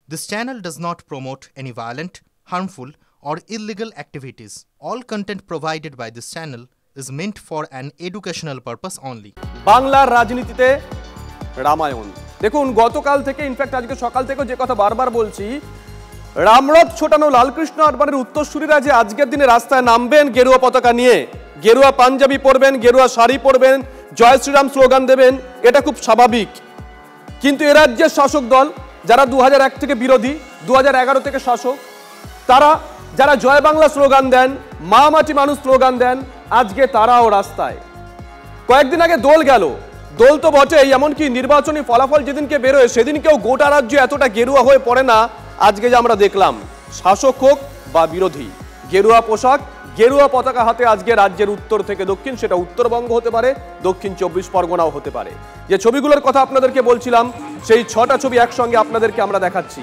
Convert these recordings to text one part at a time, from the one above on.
This channel does not promote any violent, harmful, or illegal activities. All content provided by this channel is meant for an educational purpose only. বাংলার রাজনীতিতে রামায়ণ দেখুন গতকাল থেকে in fact আজকে সকাল থেকে যে কথা বারবার বলছি রামরথ ছোটানো লালকৃষ্ণ আডবাণীর উত্তরসূরিরা যে আজকের দিনে রাস্তায় নামবেন গেরুয়া পতাকা নিয়ে গেরুয়া পাঞ্জাবি পরবেন গেরুয়া শাড়ি পরবেন জয় শ্রীরাম স্লোগান দেবেন এটা খুব স্বাভাবিক কিন্তু এ রাজ্যের শাসক দল যারা 2001 থেকে বিরোধী 2011 থেকে শাসক তারা যারা জয় বাংলা স্লোগান দেন মা মাটি মানুষ স্লোগান দেন আজকে তারাও রাস্তায় কয়েকদিন আগে দোল গেল দোল তো বটেই এমনকি নির্বাচনী ফলাফল যেদিনকে বেরোয় সেদিনকেও গোটা রাজ্য এতটা গেরুয়া হয়ে পড়ে না আজকে যে আমরা দেখলাম শাসক হোক বা বিরোধী গেরুয়া পোশাক গেরুয়া পতাকা হাতে আজকে রাজ্যের উত্তর থেকে দক্ষিণ সেটা উত্তরবঙ্গ হতে পারে দক্ষিণ 24 পরগনাও হতে পারে যে ছবিগুলোর কথা আপনাদেরকে বলছিলাম সেই 6টা ছবি একসঙ্গে আপনাদেরকে আমরা দেখাচ্ছি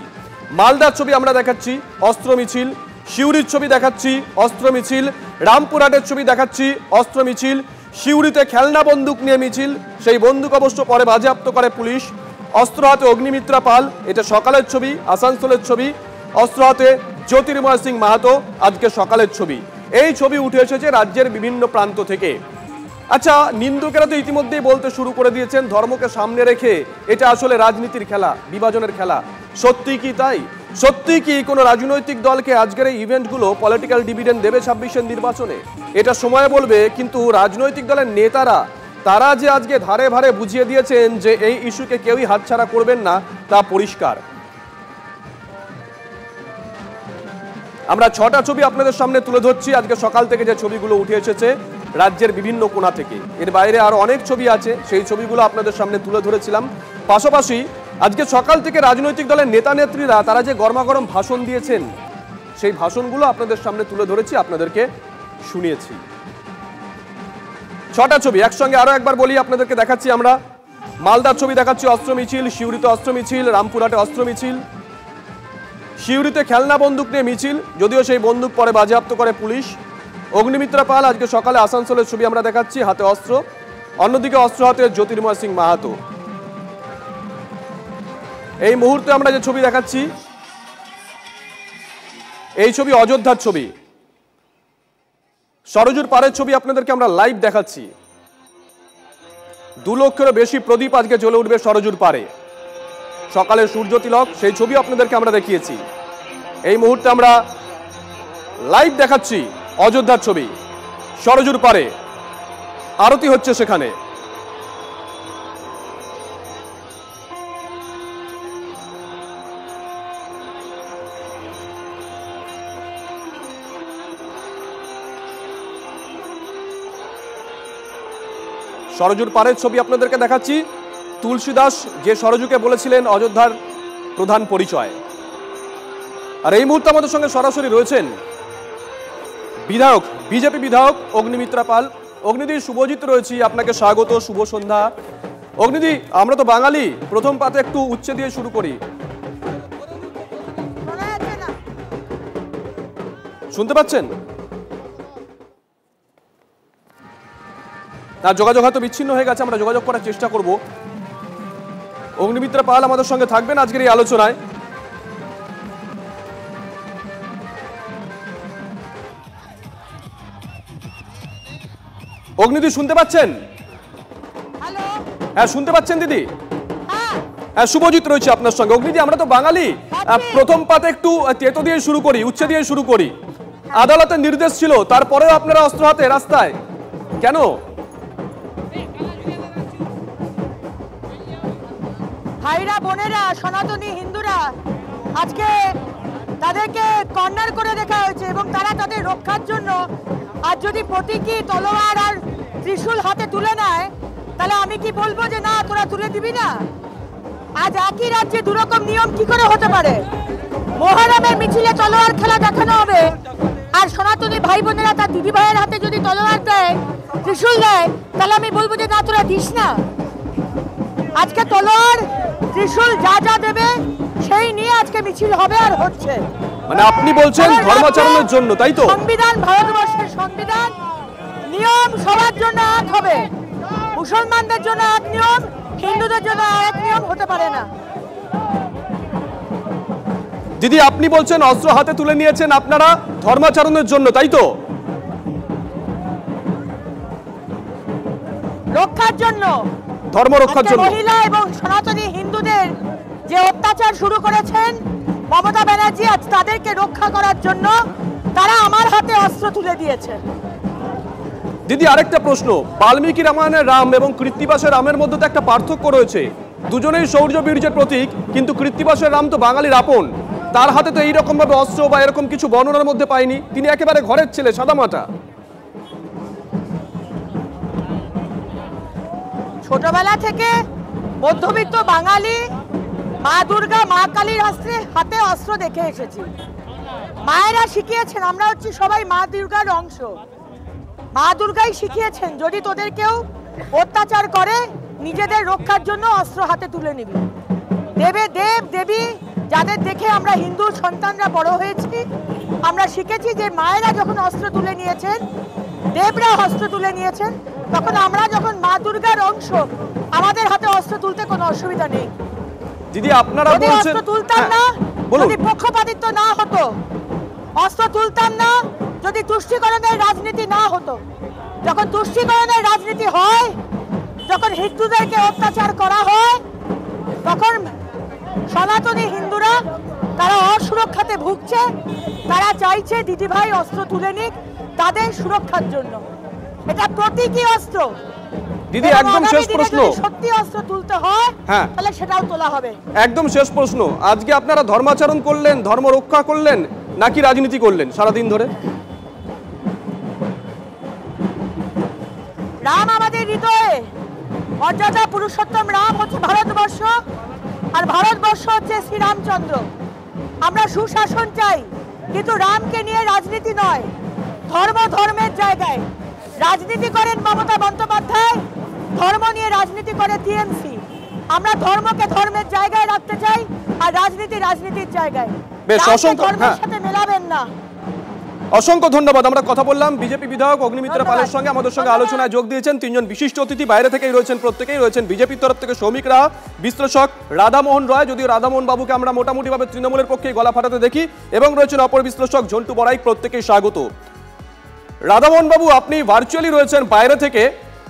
মালদার ছবি আমরা দেখাচ্ছি অস্ত্র মিছিল শিউরির ছবি দেখাচ্ছি অস্ত্র মিছিল রামপুরহাটের ছবি দেখাচ্ছি অস্ত্র মিছিল শিউরিতে খেলনা বন্দুক নিয়ে মিছিল সেই বন্দুক অবশ্য পরে বাজেয়াপ্ত করে পুলিশ অস্ত্র হাতে অগ্নিমিত্রা পাল এটা সকালের ছবি আসানসোলের ছবি অস্ত্র হাতে জ্যোতির্ময় সিং মাহাতো আজকে সকালের ছবি এই ছবি উঠে এসেছে রাজ্যের বিভিন্ন প্রান্ত থেকে আচ্ছা নিন্দুকেরা তো ইতিমধ্যেই বলতে শুরু করে দিয়েছেন ধর্মকে সামনে রেখে এটা আসলে রাজনীতির খেলা বিভাজনের খেলা সত্যি কি তাই সত্যি কি কোনো রাজনৈতিক দলকে আজকের এই ইভেন্টগুলো পলিটিক্যাল ডিভিডেন্ড দেবে 26-এর নির্বাচনে এটা সময় বলবে কিন্তু রাজনৈতিক দলের নেতারা তারা যে আজকে ধারে ধারে বুঝিয়ে দিয়েছেন যে এই ইস্যুকে কেউই হাতছাড়া করবেন না তা পরিষ্কার আমরা 6টা ছবি আপনাদের সামনে তুলে ধরছি আজকে সকাল থেকে যে ছবিগুলো উঠে এসেছে রাজ্যের বিভিন্ন কোণা থেকে এর বাইরে আরো অনেক ছবি আছে সেই ছবিগুলো আপনাদের সামনে তুলে ধরেছিলাম পাশাপাশি আজকে সকাল থেকে রাজনৈতিক দলের নেতা নেত্রীরা তারা যে গরমাগরম ভাষণ দিয়েছেন সেই ভাষণগুলো আপনাদের সামনে তুলে ধরেছি আপনাদেরকে শুনিয়েছি 6টা ছবি একসঙ্গে আরো একবার বলি আপনাদেরকে দেখাচ্ছি আমরা মালদার ছবি দেখাচ্ছি অস্ত্র মিছিল শিউরিতে অস্ত্র মিছিল রামপুরহাটে অস্ত্র মিছিল শিউরিতে খেলনা বন্দুক নিয়ে মিছিল যদিও সেই বন্দুক পরে বাজেয়াপ্ত করে পুলিশ অগ্নিমিত্রা পাল আজকে সকালে আসানসোলের ছবি আমরা দেখাচ্ছি হাতে অস্ত্র অন্যদিকে অস্ত্র হাতে জ্যোতির্ময় সিং মাহাতো এই মুহূর্তে আমরা যে ছবি দেখাচ্ছি এই ছবি অযোধ্যার ছবি সরজুর পাড়ের ছবি আপনাদেরকে আমরা লাইভ দেখাচ্ছি 2 লক্ষেরও বেশি প্রদীপ আজকে জ্বলে উঠবে সরজুর পাড়ে সকালে সূর্য তিলক সেই ছবি আপনাদেরকে আমরা দেখিয়েছি এই মুহূর্তে আমরা লাইভ দেখাচ্ছি অযোধ্যার ছবি সরজুর পাড়ে আরতি হচ্ছে সেখানে সরজুর পাড়ের ছবি আপনাদেরকে দেখাচ্ছি তুলসী দাস যে সরজুকে বলেছিলেন অযোধ্যার প্রধান পরিচয় আর এই মুহূর্তে আমাদের সঙ্গে সরাসরি রয়েছেন বিধায়ক বিজেপি বিধায়ক অগ্নিমিত্রা পাল অগ্নিদি শুভজিৎ রয়েছি আপনাকে স্বাগত শুভ সন্ধ্যা অগ্নিদি আমরা তো বাঙালি প্রথম পাতে একটু উচ্চে দিয়ে শুরু করি শুনতে পাচ্ছেন না যোগাযোগ হয়তো বিচ্ছিন্ন হয়ে গেছে আমরা যোগাযোগ করার চেষ্টা করব অগ্নিমিত্রা পাল আমাদের সঙ্গে থাকবেন আজকের এই আলোচনায় অগ্নিদি শুনতে পাচ্ছেন হ্যাঁ শুনতে পাচ্ছেন দিদি হ্যাঁ শুভজিৎ রয়েছে আপনার সঙ্গে অগ্নিদি আমরা তো বাঙালি প্রথম পাতে একটু তেতো দিয়ে শুরু করি উচ্চে দিয়ে শুরু করি আদালতের নির্দেশ ছিল তারপরেও আপনারা অস্ত্র হাতে রাস্তায় কেন ভাইরা বোনেরা সনাতনী হিন্দুরা আজকে তাদেরকে কর্নার করে দেখা হয়েছে এবং তারা তাদের রক্ষার জন্য আজ যদি প্রতীকী তলোয়ার আর ত্রিশূল হাতে তুলে নেয় তাহলে আমি কি বলবো যে না তোরা তুলে দিবি না আজ একই রাজ্যে দুরকম নিয়ম কি করে হতে পারে মোহরমের মিছিলে তলোয়ার খেলা দেখানো হবে আর সনাতনী ভাই বোনেরা তার দিদি ভাইয়ের হাতে যদি তলোয়ার দেয় ত্রিশূল দেয় তাহলে আমি বলবো যে না তোরা দিস না আজকে তলোয়ার ত্রিশূল যা যা দেবে সেই নিয়ে আজকে মিছিল হবে আর হচ্ছে মানে আপনি বলছেন ধর্মাচরণের জন্য তাই তো সংবিধান ভারতবর্ষের সংবিধান নিয়ম সবার জন্য এক হবে মুসলমানদের জন্য এক নিয়ম হিন্দুদের জন্য এক নিয়ম হতে পারে না দিদি আপনি বলছেন অস্ত্র হাতে তুলে নিয়েছেন আপনারা ধর্মাচরণের জন্য, তাই তো? রক্ষার জন্য, ধর্ম রক্ষার জন্য। মহিলা এবং সনাতনী হিন্দুদের যে অত্যাচার শুরু করেছেন মমতা ব্যানার্জি, আজ তাদেরকে রক্ষা করার জন্য তারা আমার হাতে অস্ত্র তুলে দিয়েছে। দিদি আরেকটা প্রশ্ন, বাল্মীকি রামায়ণের রাম এবং কৃত্তিবাসের রামের মধ্যে তো একটা পার্থক্য রয়েছে। দুজনেই শৌর্য বীর্যের প্রতীক, কিন্তু কৃত্তিবাসের রাম তো বাঙালির আপন, তার হাতে তো এইরকম ভাবে অস্ত্র বা এরকম কিছু বর্ণনার মধ্যে পাইনি। তিনি একেবারে ঘরের ছেলে, সাদামাটা। ছোটবেলা থেকে মধ্যবিত্ত বাঙালি মা দুর্গা মা কালীর হাতে অস্ত্র দেখে এসেছি। মায়েরা শিখিয়েছেন, আমরা হচ্ছি সবাই মা দুর্গার অংশ। মা দুর্গাই শিখিয়েছেন যদি তোদের কেউ অত্যাচার করে নিজেদের রক্ষার জন্য অস্ত্র হাতে তুলে নিবি। দেব দেবী যাদের দেখে আমরা হিন্দু সন্তানরা বড় হয়েছি, আমরা শিখেছি যে মায়েরা যখন অস্ত্র তুলে নিয়েছেন, দেবরা অস্ত্র তুলে নিয়েছেন, তখন আমরা যখন মা দুর্গার অংশ, আমাদের হাতে অস্ত্র তুলতে কোনো অসুবিধা নেই। দিদি আপনারা যদি বলছেন অস্ত্র তুলতাম না, যদি পক্ষপাতিত্ব না হতো, অস্ত্র তুলতাম না যদি তুষ্টিকরণের রাজনীতি না হতো। যখন তুষ্টিকরণের রাজনীতি হয়, যখন হিন্দুদেরকে অত্যাচার করা হয়, তখন সনাতনী হিন্দুরা তারা অসুরক্ষাতে ভুগছে। তারা চাইছে দিদিভাই অস্ত্র তুলে নিক তাদের সুরক্ষার জন্য। এটা প্রতীকী অস্ত্র। দিদি একদম শেষ প্রশ্ন, সত্যি অস্ত্র তুলতে হয় তাহলে সেটাও তোলা হবে। একদম শেষ প্রশ্ন, আজকে আপনারা ধর্মাচরণ করলেন, ধর্ম রক্ষা করলেন নাকি রাজনীতি করলেন সারাদিন ধরে? রাম আমাদের হৃদয়ে, মর্যাদা পুরুষোত্তম রাম হচ্ছে ভারতবর্ষ, আর ভারতবর্ষ হচ্ছে শ্রীরামচন্দ্র। আমরা সুশাসন চাই, কিন্তু রামকে নিয়ে রাজনীতি নয়। ধর্মের জায়গায় রাজনীতি করেন মমতা বন্দ্যোপাধ্যায়, ধর্ম নিয়ে রাজনীতি করে টিএমসি। আমরা ধর্মকে ধর্মের জায়গায় রাখতে চাই, আর রাজনীতির জায়গায়। ধর্মের সাথে মেলাবেন না। অসংখ্য ধন্যবাদ। আমরা কথা বললাম বিজেপি বিধায়ক অগ্নিমিত্র পালের সঙ্গে। আমাদের সঙ্গে আলোচনায় যোগ দিয়েছেন তিনজন বিশিষ্ট অতিথি, বাইরে থেকেই রয়েছেন, প্রত্যেকেই রয়েছেন বিজেপির তরফ থেকে সৌমিক রাহা, বিশ্লেষক রাধামোহন রায়, যদিও রাধামোহন বাবুকে আমরা মোটামুটিভাবে তৃণমূলের পক্ষে গলা ফাটাতে দেখি, এবং রয়েছেন অপর বিশ্লেষক ঝন্টু বড়াই, প্রত্যেকেই স্বাগত। রাধামোহন বাবু, আপনি ভার্চুয়ালি রয়েছেন বাইরে থেকে,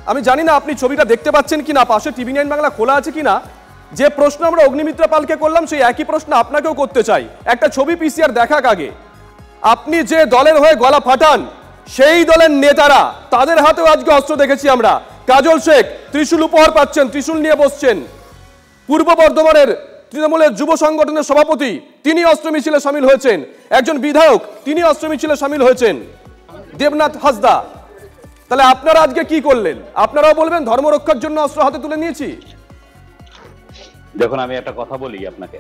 আমি জানি না আপনি ছবিটা দেখতে পাচ্ছেন কিনা, পাশে টিভি 9 বাংলা খোলা আছে কিনা। যে প্রশ্ন আমরা অগ্নিমিত্র পালকে করলাম সেই একই প্রশ্ন আপনাকেও করতে চাই। একটা ছবি পিসিআর দেখাক আগে, আপনি যে দলের হয়ে গলা ফাটান সেই দলের নেতারা, তাদের হাতেও আজকে অস্ত্র দেখেছি আমরা। কাজল শেখ ত্রিশূল উপহার পাচ্ছেন, ত্রিশূল নিয়ে বসছেন। পূর্ব বর্ধমানের তৃণমূলের যুব সংগঠনের সভাপতি, তিনি অস্ত্র মিছিলে সামিল হয়েছেন। একজন বিধায়ক, তিনি অস্ত্র মিছিলে সামিল হয়েছেন, দেবনাথ হাসদা। তাহলে আপনারা আজকে কি করলেন? আপনারাও বলবেন ধর্ম রক্ষার জন্য অস্ত্র হাতে তুলে নিয়েছি? দেখুন, আমি একটা কথা বলি আপনাকে,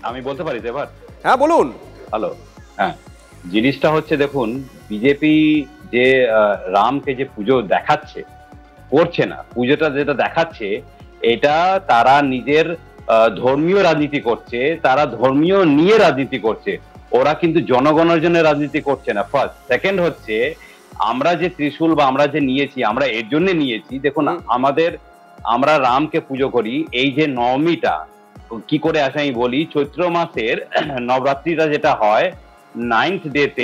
আমি বলতে পারি তো এবার? হ্যাঁ বলুন। হ্যালো, হ্যাঁ, জিনিসটা হচ্ছে দেখুন, বিজেপি যে রামকে যে পুজো দেখাচ্ছে, করছে না, পুজোটা যেটা দেখাচ্ছে, এটা তারা নিজের ধর্মীয় রাজনীতি করছে, তারা ধর্মীয় নিয়ে রাজনীতি করছে। ওরা কিন্তু জনগণের জন্য রাজনীতি করছে না। ফার্স্ট। সেকেন্ড হচ্ছে, আমরা যে ত্রিশূল বা আমরা যে নিয়েছি, আমরা এর জন্য নিয়েছি, দেখুন আমরা রামকে পুজো করি। এই যে নবমীটা কি করে আসে আমি বলি, চৈত্র মাসের নবরাত্রিটা যেটা হয়, 9th ডেতে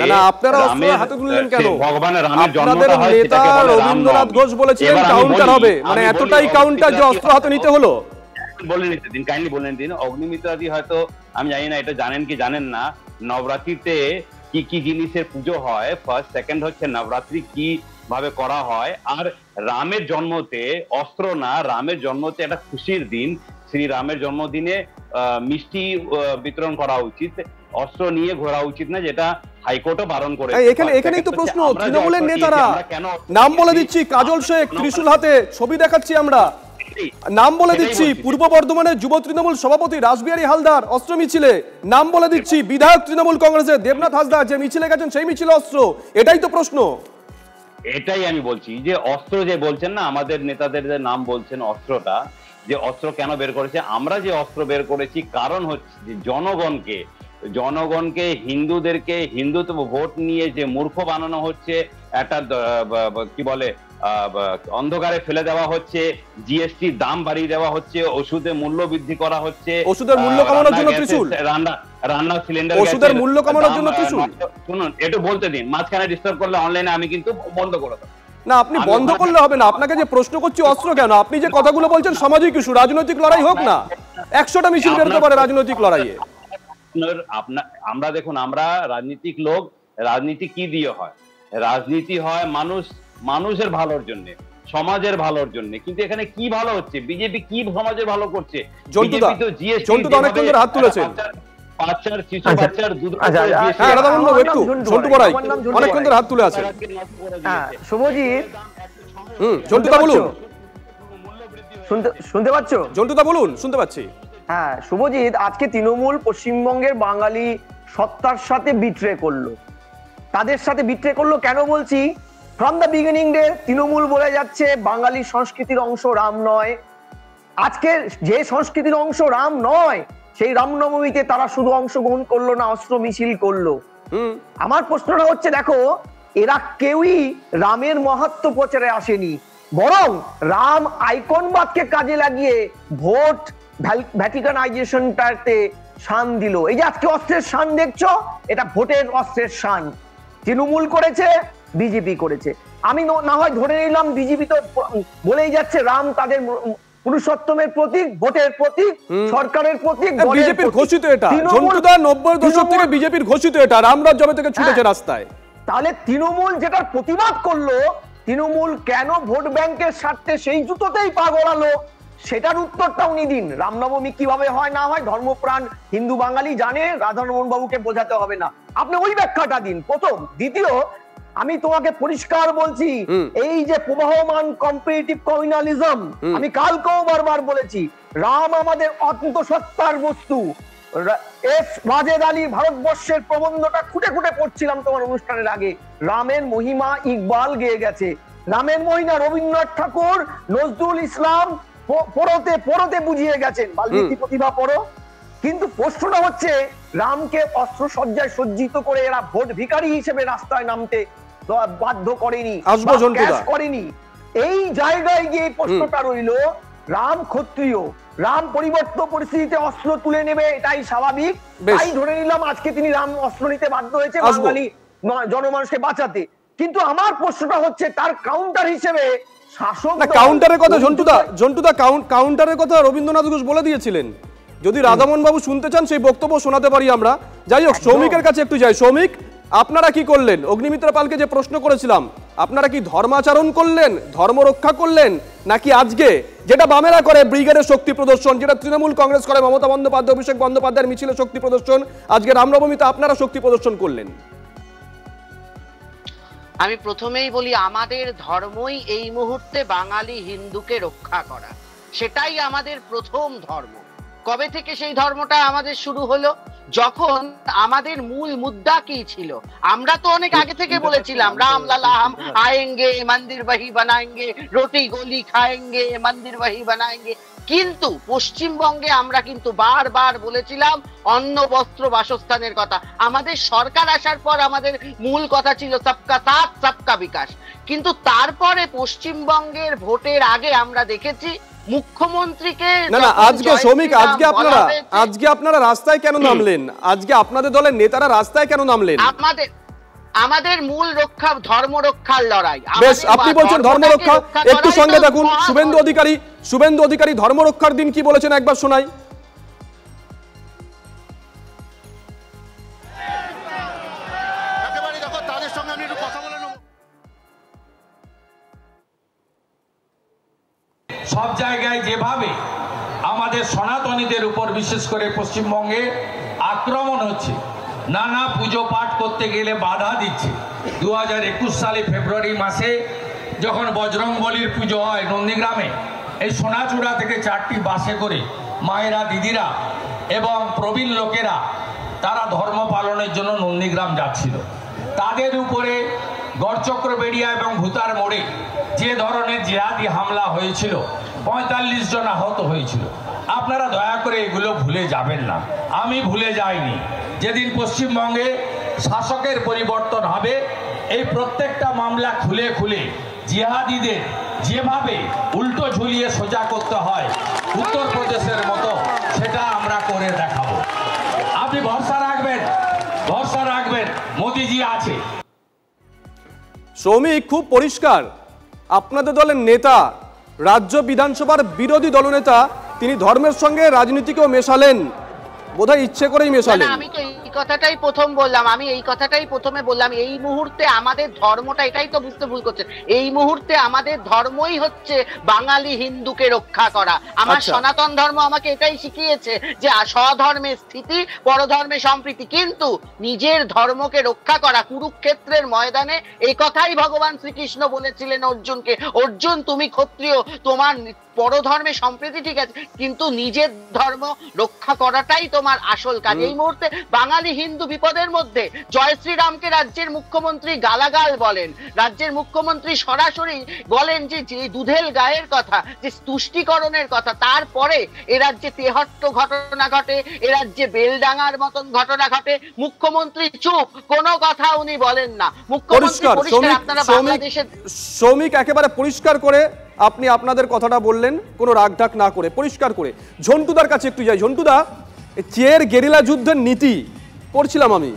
ভগবানের রামের জন্মটা হয়, সেটাকে বলে রবীন্দ্রনাথ ঘোষ বলেছিলেন কাউন্টার হবে, মানে এতটাই কাউন্টার যে অস্ত্র হাতে নিতে হলো। বলে নিতে দিন, কাইন্ডলি বলে নিতে দিন। অগ্নিমিত্রাদি হয়তো, আমি জানি না এটা জানেন কি জানেন না, নবরাত্রিতে কি কি জিনিসের পুজো হয়। ফার্স্ট। সেকেন্ড হচ্ছে নবরাত্রি কি ভাবে করা হয়। আর রামের জন্মতে অস্ত্র না, রামের জন্মতে একটা খুশির দিন। শ্রী রামের জন্মদিনে মিষ্টি বিতরণ করা উচিত, অস্ত্র নিয়ে ঘোরা উচিত না, যেটা হাইকোর্টও বারণ করে। এখানেই তো প্রশ্ন, তৃণমূলের নেতারা নাম বলে দিচ্ছি, কাজল শেখ ত্রিশূল হাতে, ছবি দেখাচ্ছি আমরা, নাম বলে দিচ্ছি পূর্ব বর্ধমানের যুব তৃণমূল সভাপতি রাসবিহারী হালদার অস্ত্র মিছিলে, নাম বলে দিচ্ছি বিধায়ক তৃণমূল কংগ্রেসের দেবনাথ হাসদা, যে মিছিলে গেছেন সেই মিছিলে অস্ত্র। এটাই তো প্রশ্ন। এটাই আমি বলছি যে অস্ত্র যে বলছেন না, আমাদের নেতাদের যে নাম বলছেন, অস্ত্রটা যে অস্ত্র কেন বের করেছে, আমরা যে অস্ত্র বের করেছি কারণ হচ্ছে যে জনগণকে হিন্দুদেরকে হিন্দুত্ব ভোট নিয়ে যে মূর্খ বানানো হচ্ছে, একটা কি বলে অন্ধকারে ফেলে দেওয়া হচ্ছে, জিএসটির দাম বাড়িয়ে দেওয়া হচ্ছে, ওষুধের মূল্য বৃদ্ধি করা হচ্ছে, ওষুধের মূল্য কমানোর জন্য ত্রিশূল, রান্না সিলিন্ডার, ওষুধের মূল্য কমানোর জন্য ত্রিশূল। শুনুন, একটু বলতে দিন, মাঝখানে ডিস্টার্ব করলে অনলাইনে আমি কিন্তু বন্ধ করে দেবো। না, আপনি বন্ধ করলে হবে না। আপনাকে যে প্রশ্ন করছি অস্ত্র কেন, আপনি যে কথাগুলো বলছেন সামাজিক ইস্যু, রাজনৈতিক লড়াই হোক না, 100টা মিছিল বেরোতে পারে রাজনৈতিক লড়াইয়ে। আমরা দেখুন, আমরা রাজনীতিক লোক, রাজনীতি কি দিয়ে হয়? রাজনীতি হয় মানুষের ভালোর জন্য, সমাজের ভালোর জন্য। কিন্তু এখানে কি ভালো হচ্ছে? বিজেপি কি সমাজের ভালো করছে? জন্তুদা অনেকক্ষণ ধরে হাত তুলেছেন, অনেকক্ষণ ধরে হাত তুলে আছে। শুভজিৎ, জন্তুদা বলুন, শুনতে পাচ্ছ? জন্তুদা বলুন, শুনতে পাচ্ছি। হ্যাঁ শুভজিৎ, আজকে তৃণমূল পশ্চিমবঙ্গের বাঙালি সত্তার সাথে বিট্রে করলো, তাদের সাথে বিট্রে করলো। কেন বলছি? From the beginning day Trinamool বলে যাচ্ছে বাঙালি সংস্কৃতির অংশ রাম নয়। আজকে যে সংস্কৃতির অংশ রাম নয়, সেই রামনবমীতে তারা শুধু অংশগ্রহণ করলো না, অস্ত্র মিছিল করলো। আমার প্রশ্নটা হচ্ছে, দেখো এরা কেউই রামের মাহাত্ম্য প্রচারে আসেনি, বরং রাম আইকনবাদকে কাজে লাগিয়ে ভোট ভ্যাটিকানাইজেশনটাতে শান দিল। এই যে আজকে অস্ত্রের শান দেখছো, এটা ভোটের অস্ত্রের শান। তৃণমূল করেছে, বিজেপি করেছে। আমি না হয় ধরে নিলাম বিজেপি তো বলেই যাচ্ছে রাম তাদের পুরুষোত্তমের প্রতীক, ভোটের প্রতীক, সরকারের প্রতীক, বিজেপির ঘোষিত এটা। জন্তুদা 90 দশক থেকে বিজেপির ঘোষিত এটা, রামরাজ জবে থেকে ছুটেছে রাস্তায়। তাহলে তৃণমূল যেটার প্রতিবাদ করলো, তৃণমূল কেন ভোট ব্যাংকের স্বার্থে সেই জুতোতেই পা গড়ালো, সেটার উত্তরটা উনি দিন। রামনবমী কিভাবে হয় না হয় ধর্মপ্রাণ হিন্দু বাঙালি জানে, রাধারমণ বাবুকে বোঝাতে হবে না। আপনি ওই ব্যাখ্যাটা দিন প্রথম। দ্বিতীয়, আমি তোমাকে পরিষ্কার বলছি, এই যে প্রবাহমান কম্পিটিটিভ কমিউনালিজম, আমি কালকেও বারবার বলেছি, রাম আমাদের অন্তঃসত্ত্বার বস্তু। এস ওয়াজেদ আলী ভারতবর্ষের প্রবন্ধটা খুঁটে খুঁটে পড়ছিলাম তোমার অনুষ্ঠানের আগে। রামের মহিমা ইকবাল গেয়ে গেছে, রামের মহিমা রবীন্দ্রনাথ ঠাকুর, নজরুল ইসলাম পড়তে পড়তে বুঝিয়ে গেছেন, বাল্মীকি প্রতিভা পড়ো। কিন্তু প্রশ্নটা হচ্ছে, রামকে অস্ত্র সজ্জায় সজ্জিত করে এরা ভোট ভিখারি হিসেবে রাস্তায় নামতে বাধ্য করেনি, করেনি। এই জায়গায় গিয়ে প্রশ্নটা রইল, রাম ক্ষত্রিয়, রাম পরিবর্তিত পরিস্থিতিতে অস্ত্র তুলে নেবে, এটাই স্বাভাবিক। তাই ধরে নিলাম আজকে তিনি রাম অস্ত্র নিতে বাধ্য হয়েছে বাঙালি জনমানুষকে বাঁচাতে। কিন্তু আমার প্রশ্নটা হচ্ছে, তার কাউন্টার হিসেবে শাসক, কাউন্টারের কথা জন্তুদা কাউন্টারের কথা রবীন্দ্রনাথ ঘোষ বলে দিয়েছিলেন। যদি রাধামোহন বাবু শুনতে চান সেই বক্তব্য শোনাতে পারি আমরা। যাই হোক, সৌমিকের কাছে একটু যাই। সৌমিক, আপনারা কি করলেন? অগ্নিমিত্র পালকে যে প্রশ্ন করেছিলাম, আপনারা কি ধর্মাচরণ করলেন, ধর্ম রক্ষা করলেন, নাকি আজকে যেটা বামেরা করে ব্রিগেডের শক্তি প্রদর্শন, যেটা তৃণমূল কংগ্রেস করে মমতা বন্দ্যোপাধ্যায় অভিষেক বন্দ্যোপাধ্যায়ের মিছিলে শক্তি প্রদর্শন, আজকে রামনবমীতে আপনারা শক্তি প্রদর্শন করলেন? আমি প্রথমেই বলি, আমাদের ধর্মই এই মুহূর্তে বাঙালি হিন্দুকে রক্ষা করা, সেটাই আমাদের প্রথম ধর্ম। কবে থেকে সেই ধর্মটা আমাদের শুরু হলো? যখন আমাদের মূল মুদ্রা কি ছিল? আমরা তো অনেক আগে থেকে বলেছিলাম, রাম লালা হাম আয়েঙ্গে, মন্দির বহি বানায়েঙ্গে, রুটি গোলি খায়েঙ্গে, মন্দির বহি বানায়েঙ্গে। কিন্তু পশ্চিমবঙ্গে আমরা কিন্তু বারবার বলেছিলাম অন্ন বস্ত্র বাসস্থানের কথা। আমাদের সরকার আসার পর আমাদের মূল কথা ছিল সবকা সাথ সবকা বিকাশ। কিন্তু তারপরে পশ্চিমবঙ্গের ভোটের আগে আমরা দেখেছি মুখ্যমন্ত্রীকে আজকে সৌমিক, আজকে আপনারা রাস্তায় কেন নামলেন? আজকে আপনাদের দলের নেতারা রাস্তায় কেন নামলেন? আমাদের মূল রক্ষা ধর্ম রক্ষার লড়াই। বেশ, আপনি বলছেন ধর্ম রক্ষা, একটু সঙ্গে থাকুন। শুভেন্দু অধিকারী ধর্ম রক্ষার দিন কি বলেছেন একবার শোনাই। সব জায়গায় যেভাবে আমাদের সনাতনীদের উপর বিশেষ করে পশ্চিমবঙ্গে আক্রমণ হচ্ছে, নানা পুজো পাঠ করতে গেলে বাধা দিচ্ছে। 2021 সালে ফেব্রুয়ারি মাসে যখন বজরংবলীর পুজো হয় নন্দীগ্রামে, এই সোনাচূড়া থেকে 4টি বাসে করে মায়েরা, দিদিরা এবং প্রবীণ লোকেরা তারা ধর্ম পালনের জন্য নন্দীগ্রাম যাচ্ছিল। তাদের উপরে গড়চক্রবেড়িয়া এবং ভূতার মোড়ে যে ধরনের জিহাদি হামলা হয়েছিল, 45 জন আহত হয়েছিল। আপনারা দয়া করে এগুলো ভুলে যাবেন না। আমি ভুলে যাইনি। যেদিন পশ্চিমবঙ্গে শাসকের পরিবর্তন হবে, এই প্রত্যেকটা মামলা খুলে খুলে জিহাদিদের যেভাবে উল্টো ঝুলিয়ে সোজা করতে হয় উত্তরপ্রদেশের মতো, সেটা আমরা করে দেখাবো। আপনি ভরসা রাখবেন, মোদিজি আছে। শ্রমিক খুব পরিষ্কার, আপনাদের দলের নেতা, রাজ্য বিধানসভার বিরোধী দলনেতা, তিনি ধর্মের সঙ্গে রাজনীতিকেও মেশালেন, বোধহয় ইচ্ছে করেই মেশালেন। আমি তো এই কথাটাই প্রথমে বললাম, এই মুহূর্তে আমাদের ধর্মটা, এটাই তো বুঝতে ভুল করছেন, এই মুহূর্তে আমাদের ধর্মই হচ্ছে বাঙালি হিন্দুকে রক্ষা করা। আমার সনাতন ধর্ম আমাকে এটাই শিখিয়েছে যে স্বধর্মের স্থিতি, পরধর্মে সম্প্রীতি, কিন্তু নিজের ধর্মকে রক্ষা করা। কুরুক্ষেত্রের ময়দানে এই কথাই ভগবান শ্রীকৃষ্ণ বলেছিলেন অর্জুনকে, অর্জুন তুমি ক্ষত্রিয়, তোমার পরধর্মে সম্প্রীতি ঠিক আছে, কিন্তু নিজের ধর্ম রক্ষা করাটাই তোমার আসল কাজ। এই মুহূর্তে বাঙালি হিন্দু বিপদের মধ্যে। জয় শ্রীরামকে রাজ্যের মুখ্যমন্ত্রী গালাগাল বলেন, রাজ্যের মুখ্যমন্ত্রী সরাসরি বলেন যে দুধেল গায়ের কথা, যে তুষ্টিকরণের কথা। তারপরে এ রাজ্যে তেহট্ট ঘটনা ঘটে, এ রাজ্যে বেলডাঙ্গার মতন ঘটনা ঘটে, মুখ্যমন্ত্রী চুপ, কোনো কথা উনি বলেন না। মুখ্যমন্ত্রী পরিষ্কার, আপনারা বাংলাদেশের শ্রমিক একেবারে পরিষ্কার করে আপনি আপনাদের কথাটা বললেন, কোনো রাগঢাক না করে পরিষ্কার করে। ঝন্টুদার কাছে একটু যাই। ঝন্টুদা, চেয়ের গেরিলা যুদ্ধের নীতি পড়ছিলাম আমি,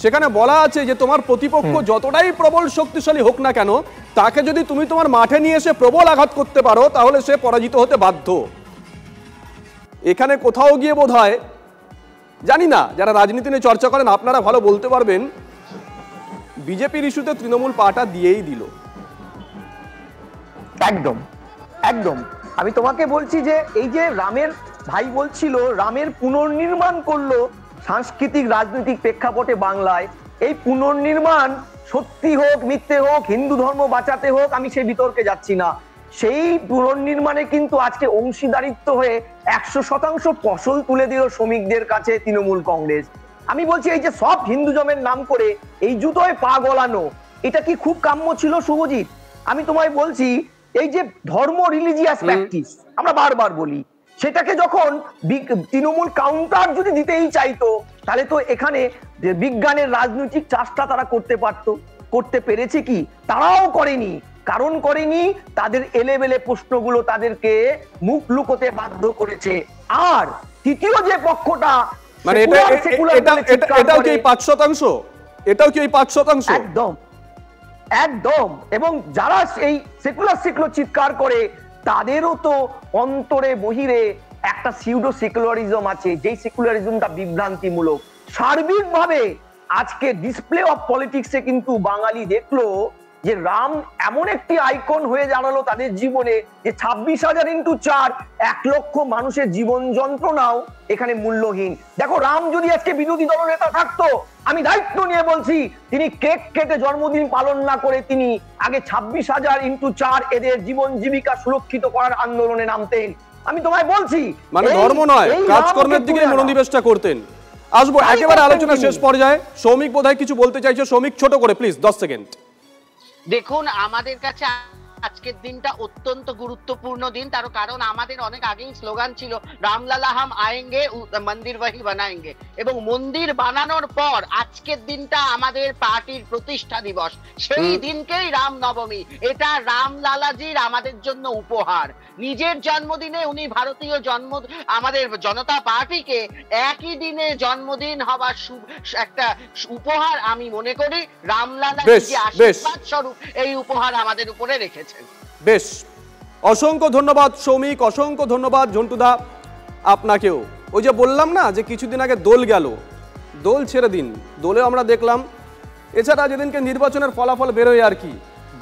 সেখানে বলা আছে যে তোমার প্রতিপক্ষ যতটাই প্রবল শক্তিশালী হোক না কেন, তাকে যদি তুমি তোমার মাঠে নিয়ে এসে প্রবল আঘাত করতে পারো তাহলে সে পরাজিত হতে বাধ্য। এখানে কোথাও গিয়ে বোধহয়, জানি না যারা রাজনীতি নিয়ে চর্চা করেন আপনারা ভালো বলতে পারবেন, বিজেপির ইস্যুতে তৃণমূল পাটা দিয়েই দিল। একদম একদম। আমি তোমাকে বলছি যে এই যে রামের ভাই বলছিল রামের পুনর্নির্মাণ করলো সাংস্কৃতিক রাজনৈতিক প্রেক্ষাপটে বাংলায়, এই পুনর্নির্মাণ সত্যি হোক মিথ্যে হোক, হিন্দু ধর্ম বাঁচাতে হোক, আমি সেই বিতর্কে যাচ্ছি না। সেই পুনর্নির্মাণে কিন্তু আজকে অংশীদারিত্ব হয়ে 100% ফসল তুলে দিল শ্রমিকদের কাছে তৃণমূল কংগ্রেস। আমি বলছি এই যে সব হিন্দুজমের নাম করে এই জুতোয় পা গলানো, এটা কি খুব কাম্য ছিল শুভজিৎ? আমি তোমায় বলছি এই যে ধর্ম রিলিজিয়াস প্র্যাকটিস আমরা বারবার বলি, সেটাকে যখন তৃণমূল কাউন্টার যদি দিতেই চাইতো, তাহলে তো এখানে যে বিজ্ঞানের রাজনৈতিক চাষটা তারা করতে পারতো। করতে পেরেছে কি? তারাও করেনি। কারণ করেনি, তাদের এলেবেলে প্রশ্নগুলো তাদেরকে মুখ লুকোতে বাধ্য করেছে। আর তৃতীয় যে পক্ষটা, মানে এটাও কি 5%? এটাও কি 5%? একদম একদম। এবং যারা এই সেকুলার চিৎকার করে, তাদেরও তো অন্তরে বহিরে একটা সিউডো সেকুলারিজম আছে, যেই সেকুলারিজমটা বিভ্রান্তিমূলক। সার্বিকভাবে আজকে ডিসপ্লে অফ পলিটিক্সে কিন্তু বাঙালি দেখলো যে রাম এমন একটি আইকন হয়ে দাঁড়ালো তাদের জীবনে, যে 26,000 × 4 1 লক্ষ মানুষের জীবন যন্ত্রণাও এখানে মূল্যহীন। দেখো, রাম যদি আজকে বিরোধী দলনেতা থাকতো, আমি দায়িত্ব নিয়ে বলছি, তিনি কেক কেটে জন্মদিন পালন না করে তিনি আগে 26,000 × 4 এদের জীবন জীবিকা সুরক্ষিত করার আন্দোলনে নামতেন। আমি তোমায় বলছি, মানে ধর্ম নয়, কাজকর্মের দিকে মনোনিবেশটা করতেন। আসবো একেবারে আলোচনা শেষ পর্যায়ে। সৌমিক বোধহয় কিছু বলতে চাইছো। সৌমিক, ছোট করে প্লিজ, 10 সেকেন্ড। দেখুন, আমাদের কাছে আজকের দিনটা অত্যন্ত গুরুত্বপূর্ণ দিন, তার কারণ আমাদের অনেক আগেই স্লোগান ছিল রামলালা হাম আয়েঙ্গে মন্দির ওয়াহি বানায়েঙ্গে, এবং মন্দির বানানোর পর আজকের দিনটা আমাদের পার্টির প্রতিষ্ঠা দিবস। সেই দিনকেই রাম নবমী। এটা রামলালাজির আমাদের জন্য উপহার। নিজের জন্মদিনে উনি ভারতীয় আমাদের জনতা পার্টিকে একই দিনে জন্মদিন হবার একটা উপহার আমি মনে করি। রামলালা যে আশীর্বাদ স্বরূপ এই উপহার আমাদের উপরে রেখেছে। বেশ, অসংখ্য ধন্যবাদ সৌমিক, অসংখ্য ধন্যবাদ ঝন্টুদা আপনাকেও। ওই যে বললাম না যে কিছুদিন আগে দোল গেল, দোল ছেড়ে দিন, দোলে আমরা দেখলাম। এছাড়া যেদিনকে নির্বাচনের ফলাফল বেরোয় আর কি,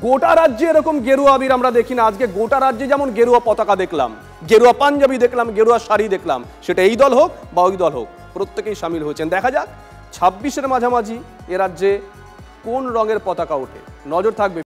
গোটা রাজ্যে এরকম গেরুয়া আবির আমরা দেখি না। আজকে গোটা রাজ্যে যেমন গেরুয়া পতাকা দেখলাম, গেরুয়া পাঞ্জাবি দেখলাম, গেরুয়া শাড়ি দেখলাম, সেটা এই দল হোক বা ওই দল হোক, প্রত্যেকেই সামিল হয়েছেন। দেখা যাক 26-এর মাঝামাঝি এ রাজ্যে কোন রঙের পতাকা ওঠে। নজর থাকবে।